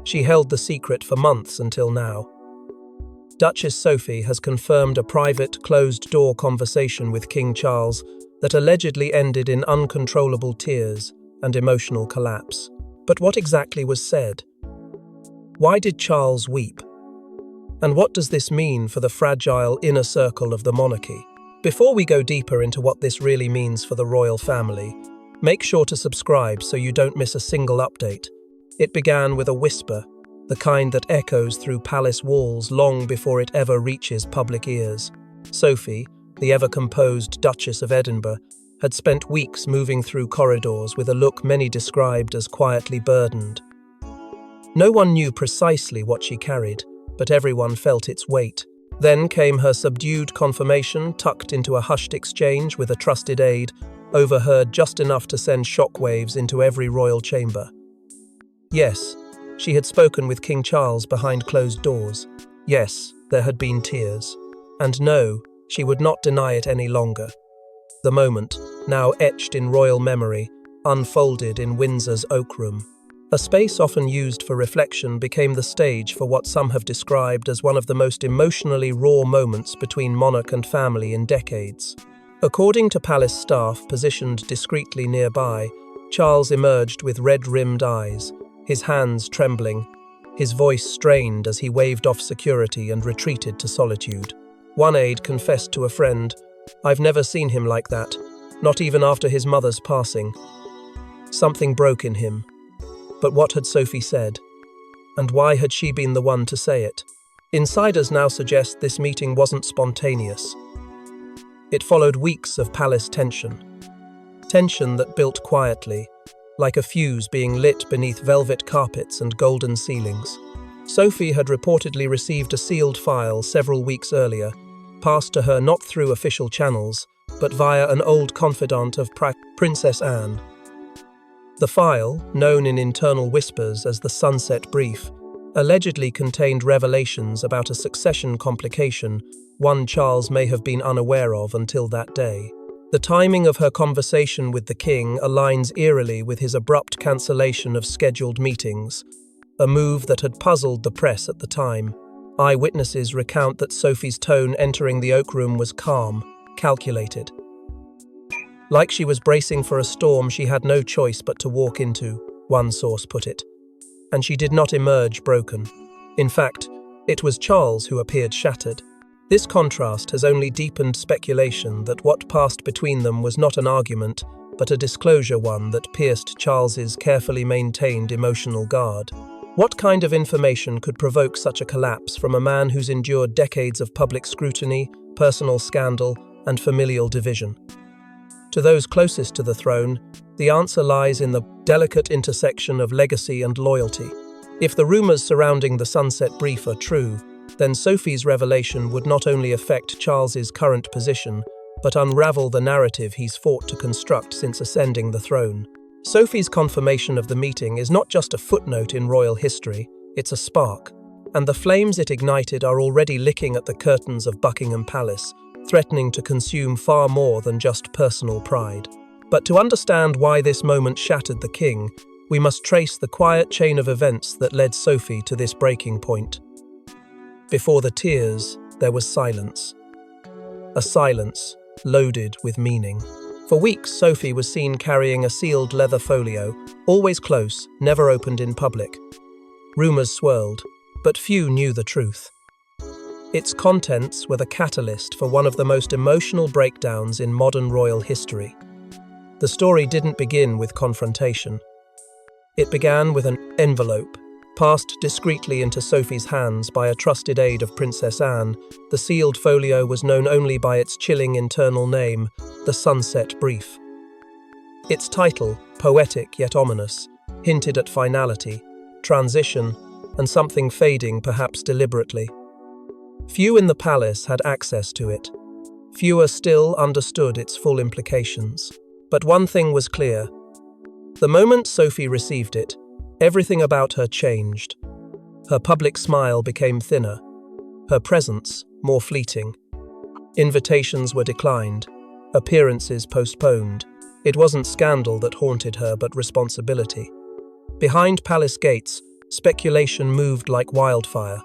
She held the secret for months until now. Duchess Sophie has confirmed a private, closed-door conversation with King Charles that allegedly ended in uncontrollable tears and emotional collapse. But what exactly was said? Why did Charles weep? And what does this mean for the fragile inner circle of the monarchy? Before we go deeper into what this really means for the royal family, make sure to subscribe so you don't miss a single update. It began with a whisper, the kind that echoes through palace walls long before it ever reaches public ears. Sophie, the ever-composed Duchess of Edinburgh, had spent weeks moving through corridors with a look many described as quietly burdened. No one knew precisely what she carried, but everyone felt its weight. Then came her subdued confirmation, tucked into a hushed exchange with a trusted aide, overheard just enough to send shockwaves into every royal chamber. Yes, she had spoken with King Charles behind closed doors. Yes, there had been tears. And no, she would not deny it any longer. The moment, now etched in royal memory, unfolded in Windsor's Oak Room. A space often used for reflection became the stage for what some have described as one of the most emotionally raw moments between monarch and family in decades. According to palace staff positioned discreetly nearby, Charles emerged with red-rimmed eyes, his hands trembling, his voice strained as he waved off security and retreated to solitude. One aide confessed to a friend, "I've never seen him like that, not even after his mother's passing." Something broke in him. But what had Sophie said? And why had she been the one to say it? Insiders now suggest this meeting wasn't spontaneous. It followed weeks of palace tension. Tension that built quietly, like a fuse being lit beneath velvet carpets and golden ceilings. Sophie had reportedly received a sealed file several weeks earlier, passed to her not through official channels, but via an old confidant of Princess Anne. The file, known in internal whispers as the Sunset Brief, allegedly contained revelations about a succession complication one Charles may have been unaware of until that day. The timing of her conversation with the king aligns eerily with his abrupt cancellation of scheduled meetings, a move that had puzzled the press at the time. Eyewitnesses recount that Sophie's tone entering the Oak Room was calm, calculated. Like she was bracing for a storm she had no choice but to walk into, one source put it. And she did not emerge broken. In fact, it was Charles who appeared shattered. This contrast has only deepened speculation that what passed between them was not an argument, but a disclosure one that pierced Charles's carefully maintained emotional guard. What kind of information could provoke such a collapse from a man who's endured decades of public scrutiny, personal scandal, and familial division? To those closest to the throne, the answer lies in the delicate intersection of legacy and loyalty. If the rumors surrounding the Sunset Brief are true, then Sophie's revelation would not only affect Charles's current position, but unravel the narrative he's fought to construct since ascending the throne. Sophie's confirmation of the meeting is not just a footnote in royal history, it's a spark. And the flames it ignited are already licking at the curtains of Buckingham Palace, threatening to consume far more than just personal pride. But to understand why this moment shattered the king, we must trace the quiet chain of events that led Sophie to this breaking point. Before the tears, there was silence. A silence loaded with meaning. For weeks, Sophie was seen carrying a sealed leather folio, always close, never opened in public. Rumors swirled, but few knew the truth. Its contents were the catalyst for one of the most emotional breakdowns in modern royal history. The story didn't begin with confrontation. It began with an envelope, passed discreetly into Sophie's hands by a trusted aide of Princess Anne. The sealed folio was known only by its chilling internal name, the Sunset Brief. Its title, poetic yet ominous, hinted at finality, transition, and something fading perhaps deliberately. Few in the palace had access to it. Fewer still understood its full implications. But one thing was clear. The moment Sophie received it, everything about her changed. Her public smile became thinner, her presence more fleeting. Invitations were declined, appearances postponed. It wasn't scandal that haunted her, but responsibility. Behind palace gates, Speculation moved like wildfire.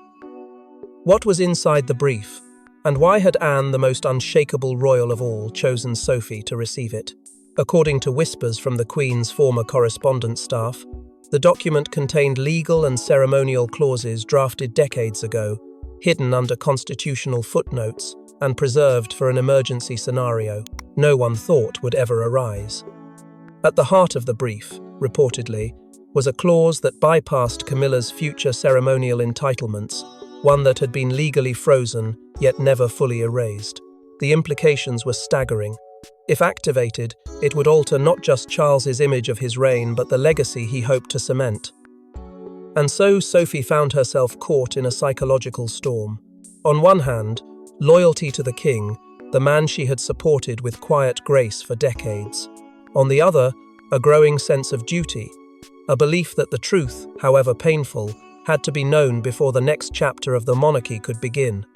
What was inside the brief, and why had Anne, the most unshakable royal of all, chosen Sophie to receive it? According to whispers from the Queen's former correspondence staff, the document contained legal and ceremonial clauses drafted decades ago, hidden under constitutional footnotes and preserved for an emergency scenario no one thought would ever arise. At the heart of the brief, reportedly, was a clause that bypassed Camilla's future ceremonial entitlements, one that had been legally frozen yet never fully erased. The implications were staggering. If activated, it would alter not just Charles's image of his reign but the legacy he hoped to cement. And so Sophie found herself caught in a psychological storm. On one hand, loyalty to the king, the man she had supported with quiet grace for decades. On the other, a growing sense of duty, a belief that the truth, however painful, had to be known before the next chapter of the monarchy could begin.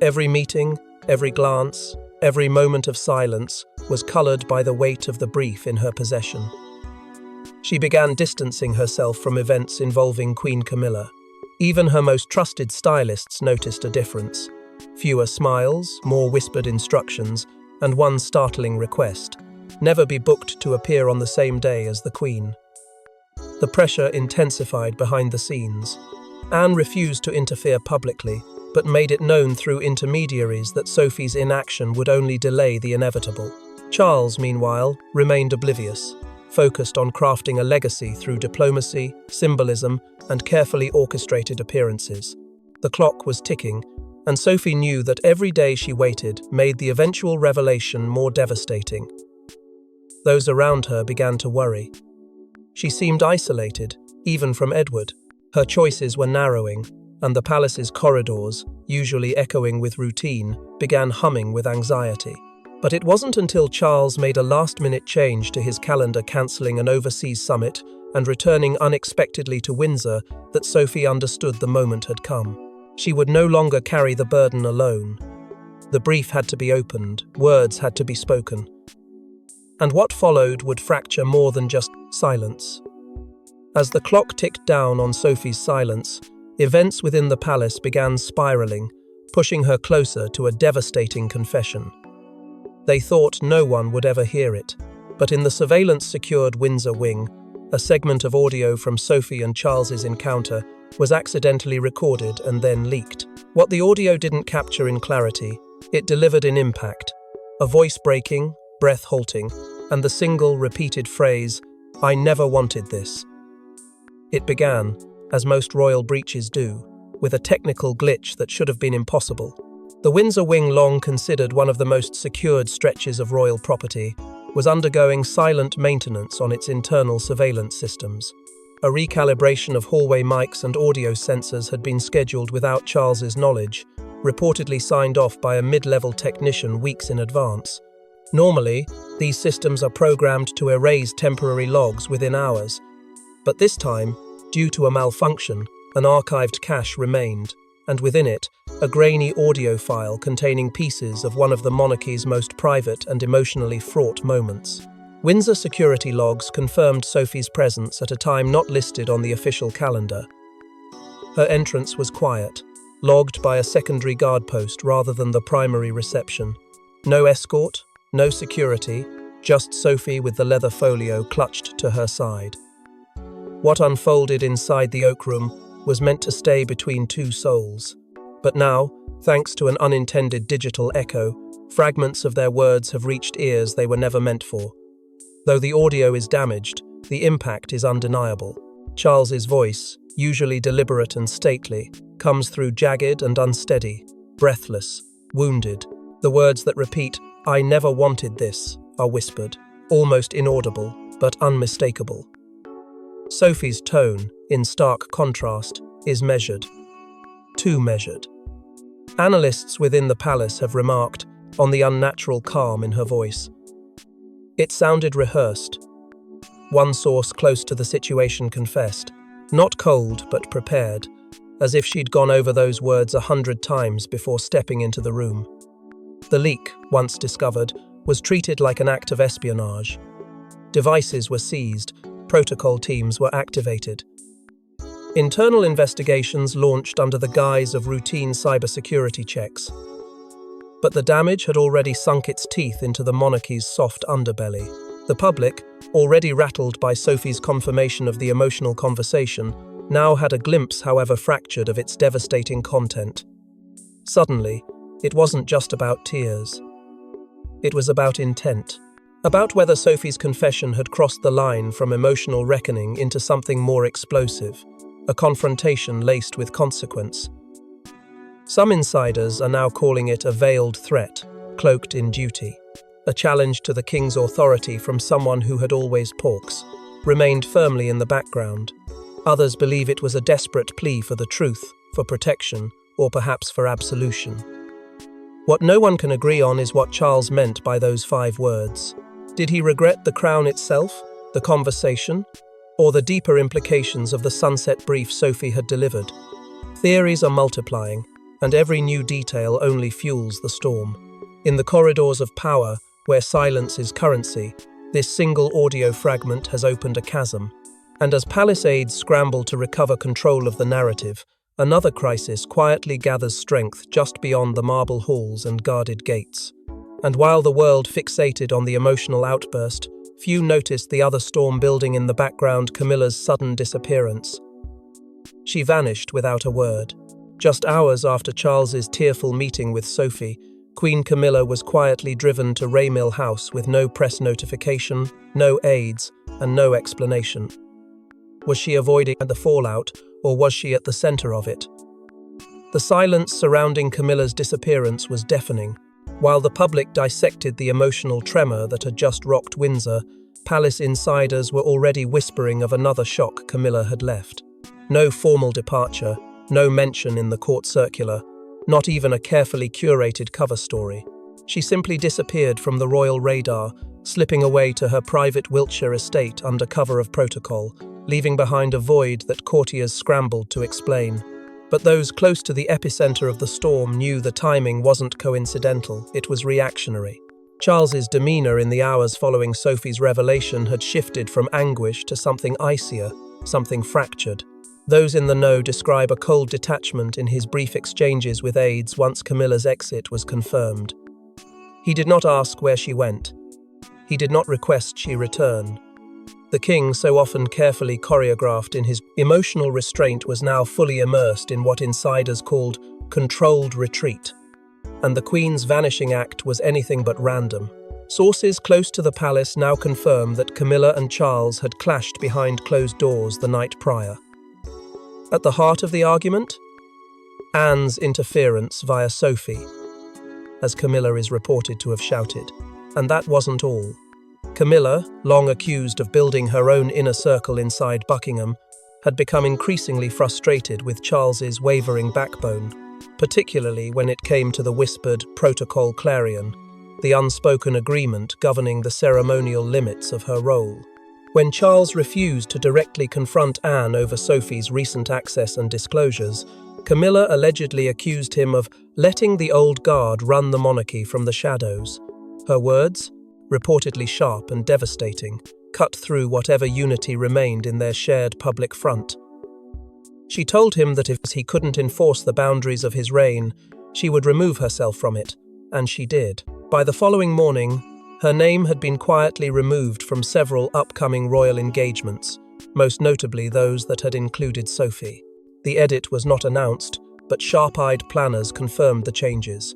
Every meeting, every glance, every moment of silence was coloured by the weight of the brief in her possession. She began distancing herself from events involving Queen Camilla. Even her most trusted stylists noticed a difference. Fewer smiles, more whispered instructions, and one startling request: never be booked to appear on the same day as the Queen. The pressure intensified behind the scenes. Anne refused to interfere publicly, but made it known through intermediaries that Sophie's inaction would only delay the inevitable. Charles, meanwhile, remained oblivious, focused on crafting a legacy through diplomacy, symbolism, and carefully orchestrated appearances. The clock was ticking, and Sophie knew that every day she waited made the eventual revelation more devastating. Those around her began to worry. She seemed isolated, even from Edward. Her choices were narrowing, and the palace's corridors, usually echoing with routine, began humming with anxiety. But it wasn't until Charles made a last-minute change to his calendar, cancelling an overseas summit and returning unexpectedly to Windsor, that Sophie understood the moment had come. She would no longer carry the burden alone. The brief had to be opened, words had to be spoken. And what followed would fracture more than just silence. As the clock ticked down on Sophie's silence, events within the palace began spiraling, pushing her closer to a devastating confession. They thought no one would ever hear it, but in the surveillance-secured Windsor wing, a segment of audio from Sophie and Charles's encounter was accidentally recorded and then leaked. What the audio didn't capture in clarity, it delivered in impact. A voice breaking, breath halting, and the single repeated phrase, "I never wanted this." It began, as most royal breaches do, with a technical glitch that should have been impossible. The Windsor wing, long considered one of the most secured stretches of royal property, was undergoing silent maintenance on its internal surveillance systems. A recalibration of hallway mics and audio sensors had been scheduled without Charles's knowledge, reportedly signed off by a mid-level technician weeks in advance. Normally, these systems are programmed to erase temporary logs within hours, but this time, due to a malfunction, an archived cache remained, and within it, a grainy audio file containing pieces of one of the monarchy's most private and emotionally fraught moments. Windsor security logs confirmed Sophie's presence at a time not listed on the official calendar. Her entrance was quiet, logged by a secondary guard post rather than the primary reception. No escort, no security, just Sophie with the leather folio clutched to her side. What unfolded inside the Oak Room was meant to stay between two souls. But now, thanks to an unintended digital echo, fragments of their words have reached ears they were never meant for. Though the audio is damaged, the impact is undeniable. Charles's voice, usually deliberate and stately, comes through jagged and unsteady, breathless, wounded. The words that repeat, "I never wanted this," are whispered, almost inaudible, but unmistakable. Sophie's tone, in stark contrast, is measured. Too measured. Analysts within the palace have remarked on the unnatural calm in her voice. It sounded rehearsed. One source close to the situation confessed, not cold but prepared, as if she'd gone over those words 100 times before stepping into the room. The leak, once discovered, was treated like an act of espionage. Devices were seized, protocol teams were activated. Internal investigations launched under the guise of routine cybersecurity checks. But the damage had already sunk its teeth into the monarchy's soft underbelly. The public, already rattled by Sophie's confirmation of the emotional conversation, now had a glimpse, however fractured, of its devastating content. Suddenly, it wasn't just about tears. It was about intent. About whether Sophie's confession had crossed the line from emotional reckoning into something more explosive, a confrontation laced with consequence. Some insiders are now calling it a veiled threat, cloaked in duty. A challenge to the king's authority from someone who had always remained firmly in the background. Others believe it was a desperate plea for the truth, for protection, or perhaps for absolution. What no one can agree on is what Charles meant by those 5 words. Did he regret the crown itself, the conversation, or the deeper implications of the sunset brief Sophie had delivered? Theories are multiplying, and every new detail only fuels the storm. In the corridors of power, where silence is currency, this single audio fragment has opened a chasm. And as palace aides scramble to recover control of the narrative, another crisis quietly gathers strength just beyond the marble halls and guarded gates. And while the world fixated on the emotional outburst, few noticed the other storm building in the background: Camilla's sudden disappearance. She vanished without a word. Just hours after Charles's tearful meeting with Sophie, Queen Camilla was quietly driven to Raymill House with no press notification, no aides, and no explanation. Was she avoiding the fallout, or was she at the center of it? The silence surrounding Camilla's disappearance was deafening. While the public dissected the emotional tremor that had just rocked Windsor, palace insiders were already whispering of another shock Camilla had left. No formal departure, no mention in the court circular, not even a carefully curated cover story. She simply disappeared from the royal radar, slipping away to her private Wiltshire estate under cover of protocol, leaving behind a void that courtiers scrambled to explain. But those close to the epicenter of the storm knew the timing wasn't coincidental, it was reactionary. Charles's demeanor in the hours following Sophie's revelation had shifted from anguish to something icier, something fractured. Those in the know describe a cold detachment in his brief exchanges with aides once Camilla's exit was confirmed. He did not ask where she went. He did not request she return. The king, so often carefully choreographed in his emotional restraint, was now fully immersed in what insiders called controlled retreat. And the queen's vanishing act was anything but random. Sources close to the palace now confirm that Camilla and Charles had clashed behind closed doors the night prior. At the heart of the argument? Anne's interference via Sophie, as Camilla is reported to have shouted. And that wasn't all. Camilla, long accused of building her own inner circle inside Buckingham, had become increasingly frustrated with Charles's wavering backbone, particularly when it came to the whispered protocol clarion, the unspoken agreement governing the ceremonial limits of her role. When Charles refused to directly confront Anne over Sophie's recent access and disclosures, Camilla allegedly accused him of letting the old guard run the monarchy from the shadows. Her words, reportedly sharp and devastating, cut through whatever unity remained in their shared public front. She told him that if he couldn't enforce the boundaries of his reign, she would remove herself from it, and she did. By the following morning, her name had been quietly removed from several upcoming royal engagements, most notably those that had included Sophie. The edit was not announced, but sharp-eyed planners confirmed the changes.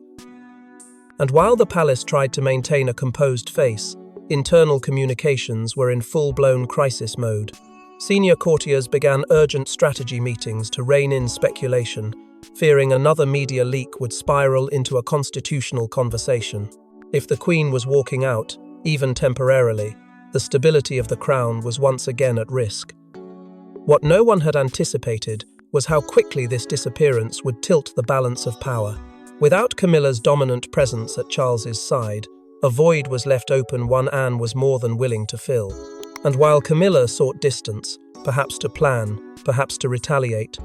And while the palace tried to maintain a composed face, internal communications were in full-blown crisis mode. Senior courtiers began urgent strategy meetings to rein in speculation, fearing another media leak would spiral into a constitutional conversation. If the Queen was walking out, even temporarily, the stability of the crown was once again at risk. What no one had anticipated was how quickly this disappearance would tilt the balance of power. Without Camilla's dominant presence at Charles's side, a void was left open one Anne was more than willing to fill. And while Camilla sought distance, perhaps to plan, perhaps to retaliate,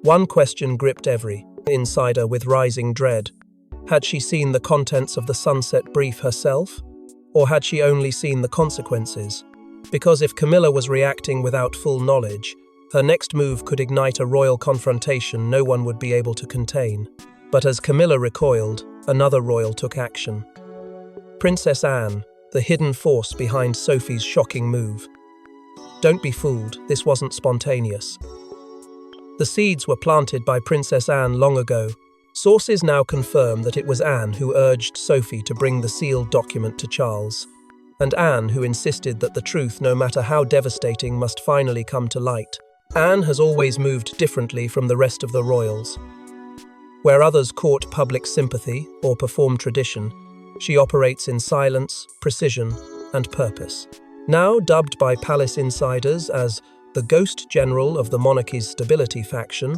one question gripped every insider with rising dread. Had she seen the contents of the sunset brief herself? Or had she only seen the consequences? Because if Camilla was reacting without full knowledge, Her next move could ignite a royal confrontation no one would be able to contain. But as Camilla recoiled, another royal took action. Princess Anne, the hidden force behind Sophie's shocking move. Don't be fooled, this wasn't spontaneous. The seeds were planted by Princess Anne long ago. Sources now confirm that it was Anne who urged Sophie to bring the sealed document to Charles, and Anne who insisted that the truth, no matter how devastating, must finally come to light. Anne has always moved differently from the rest of the royals. Where others court public sympathy or perform tradition, she operates in silence, precision, and purpose. Now dubbed by palace insiders as the ghost general of the monarchy's stability faction,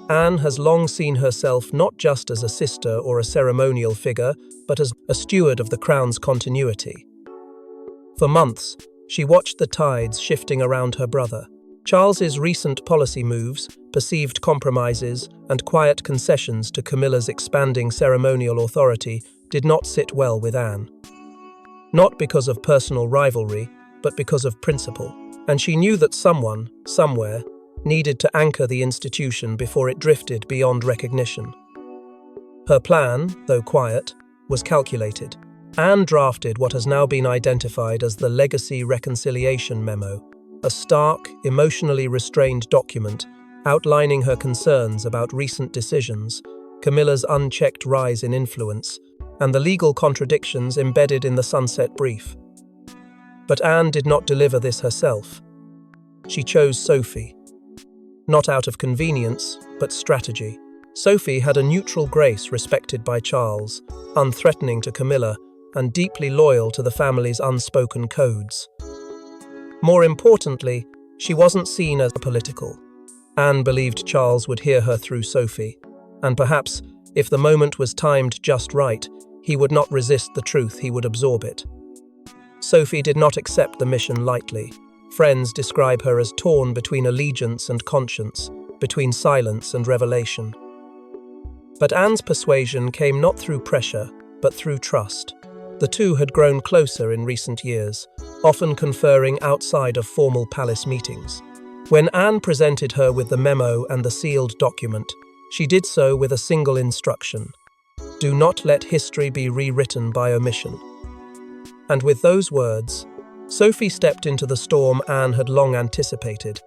Anne has long seen herself not just as a sister or a ceremonial figure, but as a steward of the crown's continuity. For months, she watched the tides shifting around her brother. Charles's recent policy moves, perceived compromises, and quiet concessions to Camilla's expanding ceremonial authority did not sit well with Anne. Not because of personal rivalry, but because of principle. And she knew that someone, somewhere, needed to anchor the institution before it drifted beyond recognition. Her plan, though quiet, was calculated. Anne drafted what has now been identified as the Legacy Reconciliation Memo, a stark, emotionally restrained document outlining her concerns about recent decisions, Camilla's unchecked rise in influence, and the legal contradictions embedded in the Sunset Brief. But Anne did not deliver this herself. She chose Sophie. Not out of convenience, but strategy. Sophie had a neutral grace respected by Charles, unthreatening to Camilla, and deeply loyal to the family's unspoken codes. More importantly, she wasn't seen as political. Anne believed Charles would hear her through Sophie, and perhaps, if the moment was timed just right, he would not resist the truth, he would absorb it. Sophie did not accept the mission lightly. Friends describe her as torn between allegiance and conscience, between silence and revelation. But Anne's persuasion came not through pressure, but through trust. The two had grown closer in recent years, often conferring outside of formal palace meetings. When Anne presented her with the memo and the sealed document, she did so with a single instruction: do not let history be rewritten by omission. And with those words, Sophie stepped into the storm Anne had long anticipated.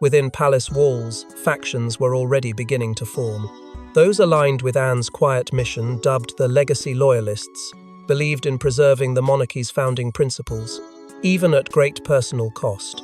Within palace walls, factions were already beginning to form. Those aligned with Anne's quiet mission, dubbed the Legacy Loyalists, believed in preserving the monarchy's founding principles, even at great personal cost.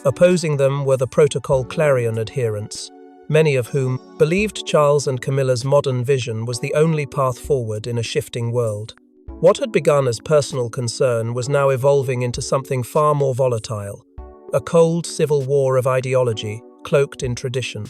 Opposing them were the Protocol Clarion adherents, many of whom believed Charles and Camilla's modern vision was the only path forward in a shifting world. What had begun as personal concern was now evolving into something far more volatile, a cold civil war of ideology, cloaked in tradition.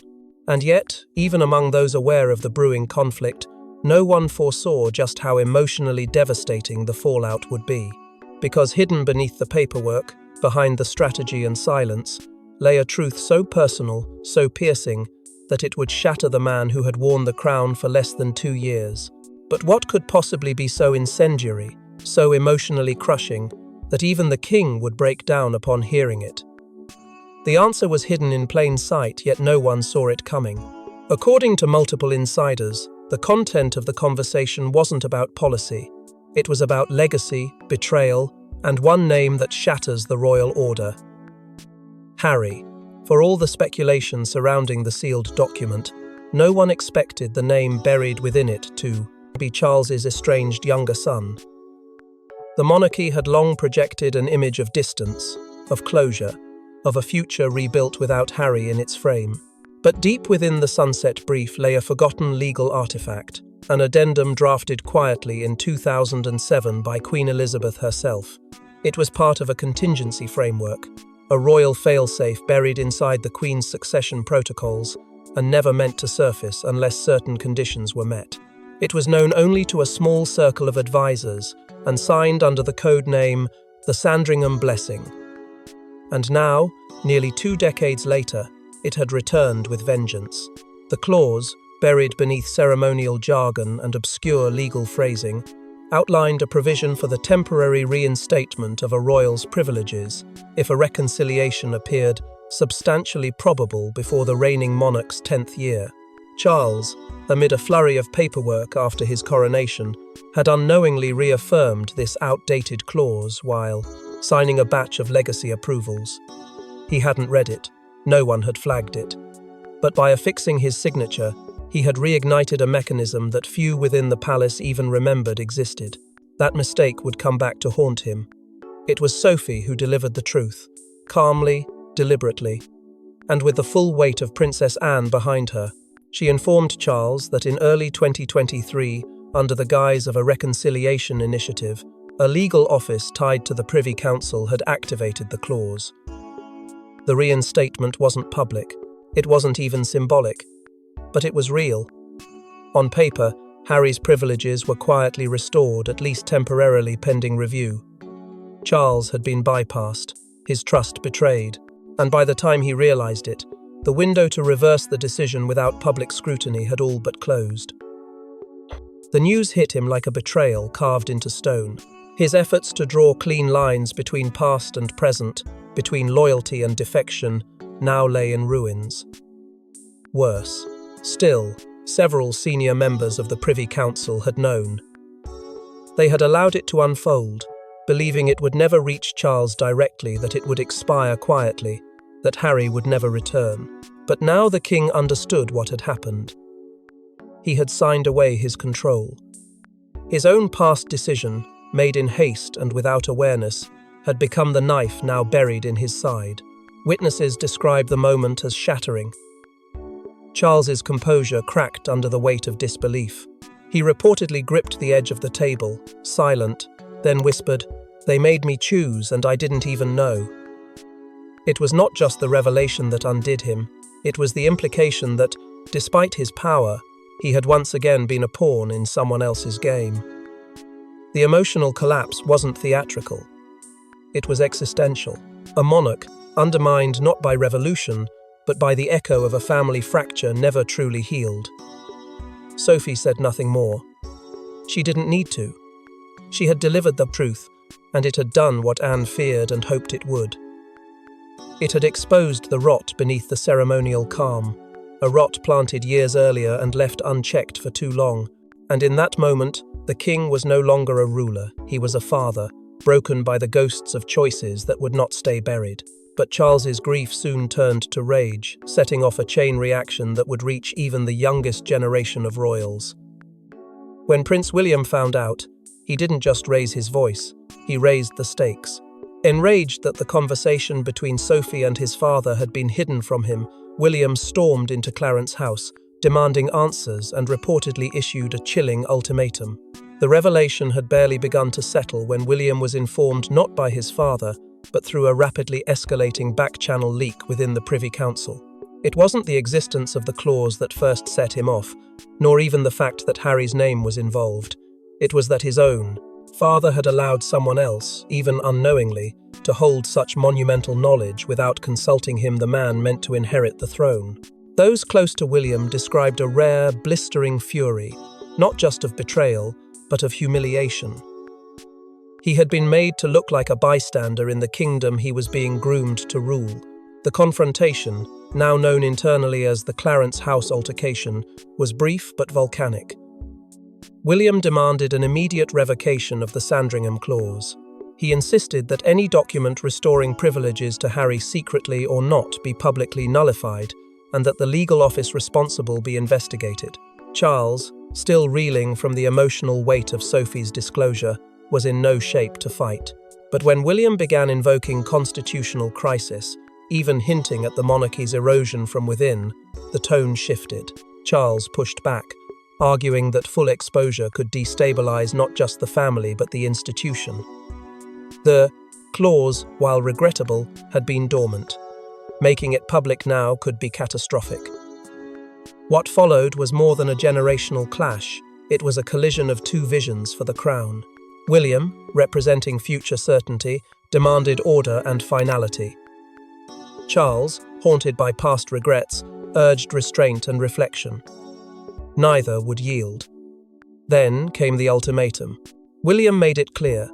And yet, even among those aware of the brewing conflict, no one foresaw just how emotionally devastating the fallout would be. Because hidden beneath the paperwork, behind the strategy and silence, lay a truth so personal, so piercing, that it would shatter the man who had worn the crown for less than 2 years. But what could possibly be so incendiary, so emotionally crushing, that even the king would break down upon hearing it? The answer was hidden in plain sight, yet no one saw it coming. According to multiple insiders, the content of the conversation wasn't about policy. It was about legacy, betrayal, and one name that shatters the royal order: Harry. For all the speculation surrounding the sealed document, no one expected the name buried within it to be Charles's estranged younger son. The monarchy had long projected an image of distance, of closure, of a future rebuilt without Harry in its frame. But deep within the Sunset Brief lay a forgotten legal artifact, an addendum drafted quietly in 2007 by Queen Elizabeth herself. It was part of a contingency framework, a royal failsafe buried inside the Queen's succession protocols, and never meant to surface unless certain conditions were met. It was known only to a small circle of advisors and signed under the code name the Sandringham Blessing. And now, nearly 2 decades later, it had returned with vengeance. The clause, buried beneath ceremonial jargon and obscure legal phrasing, outlined a provision for the temporary reinstatement of a royal's privileges if a reconciliation appeared substantially probable before the reigning monarch's 10th year. Charles, amid a flurry of paperwork after his coronation, had unknowingly reaffirmed this outdated clause while signing a batch of legacy approvals. He hadn't read it, no one had flagged it. But by affixing his signature, he had reignited a mechanism that few within the palace even remembered existed. That mistake would come back to haunt him. It was Sophie who delivered the truth, calmly, deliberately, and with the full weight of Princess Anne behind her. She informed Charles that in early 2023, under the guise of a reconciliation initiative, a legal office tied to the Privy Council had activated the clause. The reinstatement wasn't public, it wasn't even symbolic, but it was real. On paper, Harry's privileges were quietly restored, at least temporarily pending review. Charles had been bypassed, his trust betrayed, and by the time he realized it, the window to reverse the decision without public scrutiny had all but closed. The news hit him like a betrayal carved into stone. His efforts to draw clean lines between past and present, between loyalty and defection, now lay in ruins. Worse, still, several senior members of the Privy Council had known. They had allowed it to unfold, believing it would never reach Charles directly, that it would expire quietly, that Harry would never return. But now the king understood what had happened. He had signed away his control. His own past decision, made in haste and without awareness, had become the knife now buried in his side. Witnesses described the moment as shattering. Charles's composure cracked under the weight of disbelief. He reportedly gripped the edge of the table, silent, then whispered, "They made me choose and I didn't even know." It was not just the revelation that undid him, it was the implication that, despite his power, he had once again been a pawn in someone else's game. The emotional collapse wasn't theatrical. It was existential. A monarch, undermined not by revolution, but by the echo of a family fracture never truly healed. Sophie said nothing more. She didn't need to. She had delivered the truth, and it had done what Anne feared and hoped it would. It had exposed the rot beneath the ceremonial calm, a rot planted years earlier and left unchecked for too long, and in that moment, the king was no longer a ruler, he was a father, broken by the ghosts of choices that would not stay buried. But Charles's grief soon turned to rage, setting off a chain reaction that would reach even the youngest generation of royals. When Prince William found out, he didn't just raise his voice, he raised the stakes. Enraged that the conversation between Sophie and his father had been hidden from him, William stormed into Clarence's house, demanding answers and reportedly issued a chilling ultimatum. The revelation had barely begun to settle when William was informed not by his father, but through a rapidly escalating back-channel leak within the Privy Council. It wasn't the existence of the clause that first set him off, nor even the fact that Harry's name was involved. It was that his own father had allowed someone else, even unknowingly, to hold such monumental knowledge without consulting him, the man meant to inherit the throne. Those close to William described a rare, blistering fury, not just of betrayal, but of humiliation. He had been made to look like a bystander in the kingdom he was being groomed to rule. The confrontation, now known internally as the Clarence House altercation, was brief but volcanic. William demanded an immediate revocation of the Sandringham Clause. He insisted that any document restoring privileges to Harry secretly or not be publicly nullified, and that the legal office responsible be investigated. Charles, still reeling from the emotional weight of Sophie's disclosure, was in no shape to fight. But when William began invoking constitutional crisis, even hinting at the monarchy's erosion from within, the tone shifted. Charles pushed back, arguing that full exposure could destabilize not just the family but the institution. The clause, while regrettable, had been dormant. Making it public now could be catastrophic. What followed was more than a generational clash. It was a collision of two visions for the crown. William, representing future certainty, demanded order and finality. Charles, haunted by past regrets, urged restraint and reflection. Neither would yield. Then came the ultimatum. William made it clear.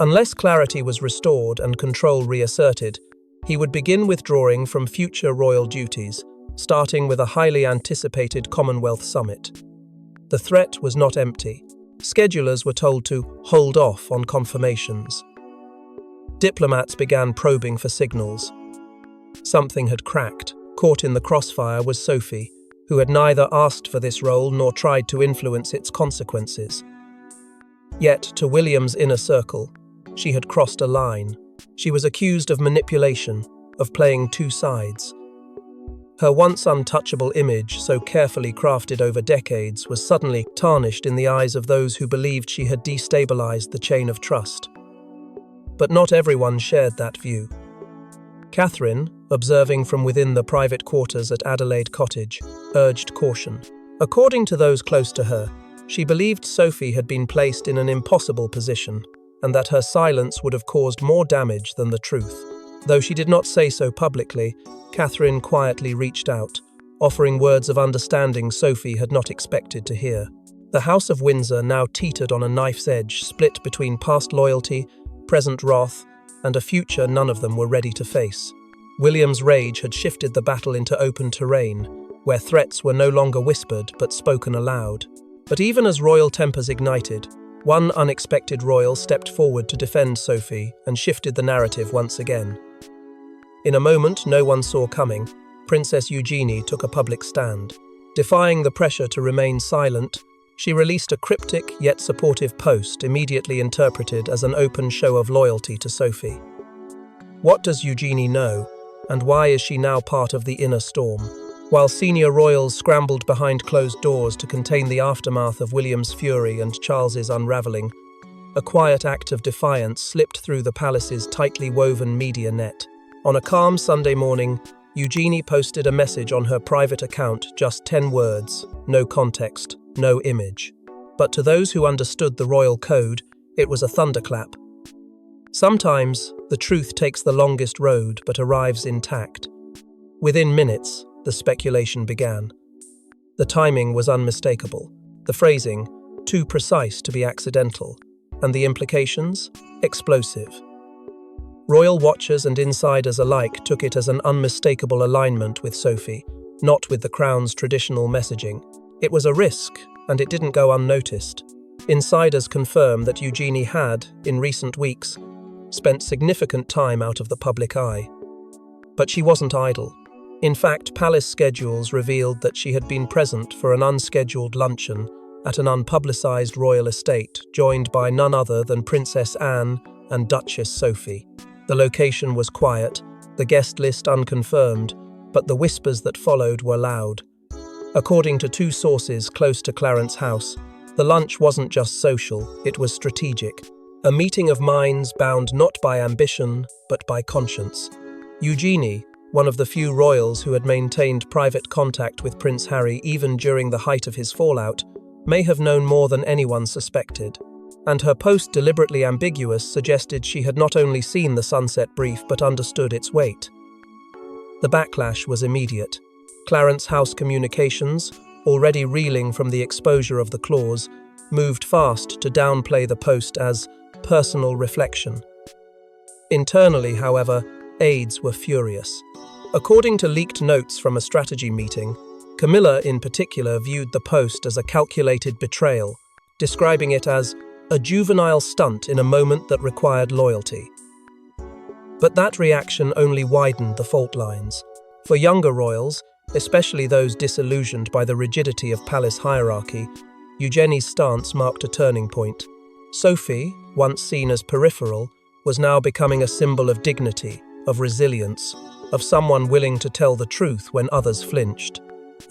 Unless clarity was restored and control reasserted, He would begin withdrawing from future royal duties, starting with a highly anticipated Commonwealth summit. The threat was not empty. Schedulers were told to hold off on confirmations. Diplomats began probing for signals. Something had cracked. Caught in the crossfire was Sophie, who had neither asked for this role nor tried to influence its consequences. Yet, to William's inner circle, she had crossed a line. She was accused of manipulation, of playing two sides. Her once untouchable image, so carefully crafted over decades, was suddenly tarnished in the eyes of those who believed she had destabilized the chain of trust. But not everyone shared that view. Catherine, observing from within the private quarters at Adelaide Cottage, urged caution. According to those close to her, she believed Sophie had been placed in an impossible position, and that her silence would have caused more damage than the truth. Though she did not say so publicly, Catherine quietly reached out, offering words of understanding Sophie had not expected to hear. The House of Windsor now teetered on a knife's edge, split between past loyalty, present wrath, and a future none of them were ready to face. William's rage had shifted the battle into open terrain, where threats were no longer whispered but spoken aloud. But even as royal tempers ignited, one unexpected royal stepped forward to defend Sophie and shifted the narrative once again. In a moment no one saw coming, Princess Eugenie took a public stand. Defying the pressure to remain silent, she released a cryptic yet supportive post immediately interpreted as an open show of loyalty to Sophie. What does Eugenie know, and why is she now part of the inner storm? While senior royals scrambled behind closed doors to contain the aftermath of William's fury and Charles's unravelling, a quiet act of defiance slipped through the palace's tightly woven media net. On a calm Sunday morning, Eugenie posted a message on her private account, just 10 words, no context, no image. But to those who understood the royal code, it was a thunderclap. Sometimes, the truth takes the longest road but arrives intact. Within minutes, the speculation began. The timing was unmistakable, the phrasing, too precise to be accidental, and the implications, explosive. Royal watchers and insiders alike took it as an unmistakable alignment with Sophie, not with the Crown's traditional messaging. It was a risk, and it didn't go unnoticed. Insiders confirm that Eugenie had, in recent weeks, spent significant time out of the public eye. But she wasn't idle. In fact, palace schedules revealed that she had been present for an unscheduled luncheon at an unpublicized royal estate, joined by none other than Princess Anne and Duchess Sophie. The location was quiet, the guest list unconfirmed, but the whispers that followed were loud. According to two sources close to Clarence House, the lunch wasn't just social, it was strategic. A meeting of minds bound not by ambition, but by conscience. Eugenie, one of the few royals who had maintained private contact with Prince Harry even during the height of his fallout, may have known more than anyone suspected. And her post, deliberately ambiguous, suggested she had not only seen the sunset brief but understood its weight. The backlash was immediate. Clarence House Communications, already reeling from the exposure of the clause, moved fast to downplay the post as personal reflection. Internally, however, aides were furious. According to leaked notes from a strategy meeting, Camilla in particular viewed the post as a calculated betrayal, describing it as a juvenile stunt in a moment that required loyalty. But that reaction only widened the fault lines. For younger royals, especially those disillusioned by the rigidity of palace hierarchy, Eugenie's stance marked a turning point. Sophie, once seen as peripheral, was now becoming a symbol of dignity, of resilience, of someone willing to tell the truth when others flinched.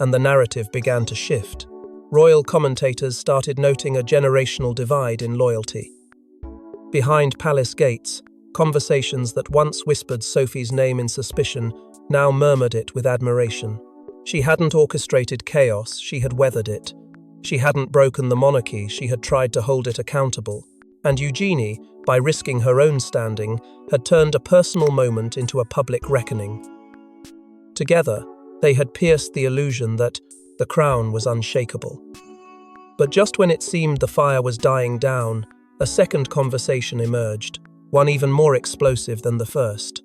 And the narrative began to shift. Royal commentators started noting a generational divide in loyalty. Behind palace gates, conversations that once whispered Sophie's name in suspicion now murmured it with admiration. She hadn't orchestrated chaos, she had weathered it. She hadn't broken the monarchy, she had tried to hold it accountable. And Eugenie, by risking her own standing, had turned a personal moment into a public reckoning. Together, they had pierced the illusion that the crown was unshakable. But just when it seemed the fire was dying down, a second conversation emerged, one even more explosive than the first.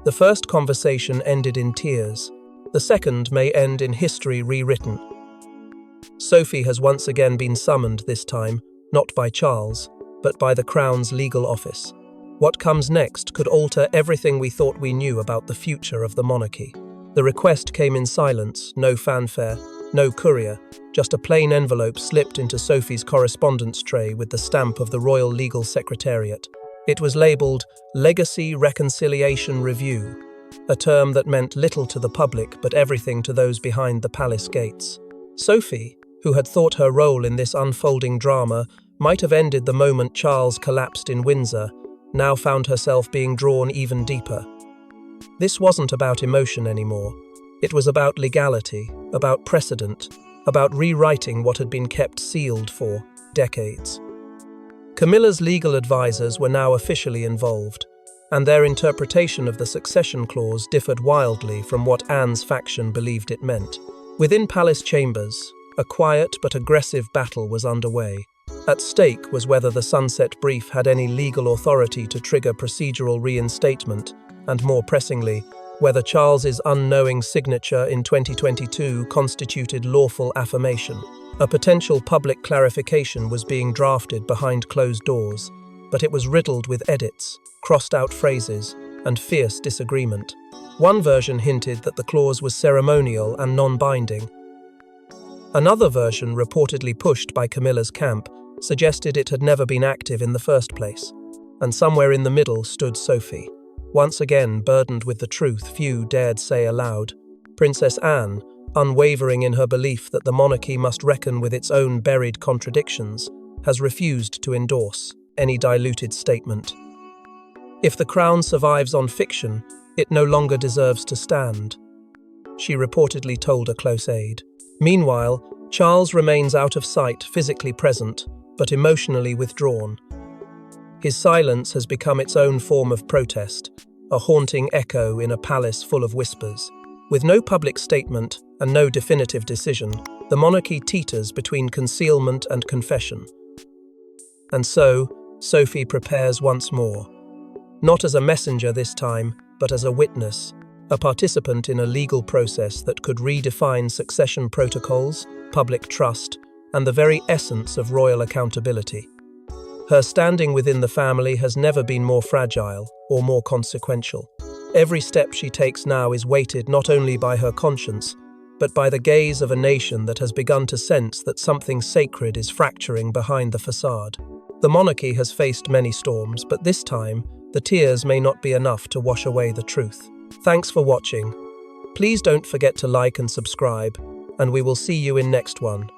The first conversation ended in tears. The second may end in history rewritten. Sophie has once again been summoned, this time, not by Charles, but by the Crown's legal office. What comes next could alter everything we thought we knew about the future of the monarchy. The request came in silence, no fanfare, no courier, just a plain envelope slipped into Sophie's correspondence tray with the stamp of the Royal Legal Secretariat. It was labelled Legacy Reconciliation Review, a term that meant little to the public but everything to those behind the palace gates. Sophie, who had thought her role in this unfolding drama might have ended the moment Charles collapsed in Windsor, now found herself being drawn even deeper. This wasn't about emotion anymore. It was about legality, about precedent, about rewriting what had been kept sealed for decades. Camilla's legal advisors were now officially involved, and their interpretation of the succession clause differed wildly from what Anne's faction believed it meant. Within palace chambers, a quiet but aggressive battle was underway. At stake was whether the Sunset Brief had any legal authority to trigger procedural reinstatement, and more pressingly, whether Charles's unknowing signature in 2022 constituted lawful affirmation. A potential public clarification was being drafted behind closed doors, but it was riddled with edits, crossed-out phrases, and fierce disagreement. One version hinted that the clause was ceremonial and non-binding. Another version, reportedly pushed by Camilla's camp, suggested it had never been active in the first place. And somewhere in the middle stood Sophie, once again burdened with the truth few dared say aloud. Princess Anne, unwavering in her belief that the monarchy must reckon with its own buried contradictions, has refused to endorse any diluted statement. If the crown survives on fiction, it no longer deserves to stand, she reportedly told a close aide. Meanwhile, Charles remains out of sight, physically present, but emotionally withdrawn. His silence has become its own form of protest, a haunting echo in a palace full of whispers. With no public statement and no definitive decision, the monarchy teeters between concealment and confession. And so, Sophie prepares once more. Not as a messenger this time, but as a witness, a participant in a legal process that could redefine succession protocols, public trust, and the very essence of royal accountability. Her standing within the family has never been more fragile or more consequential. Every step she takes now is weighted not only by her conscience, but by the gaze of a nation that has begun to sense that something sacred is fracturing behind the facade. The monarchy has faced many storms, but this time, the tears may not be enough to wash away the truth. Thanks for watching. Please don't forget to like and subscribe, and we will see you in next one.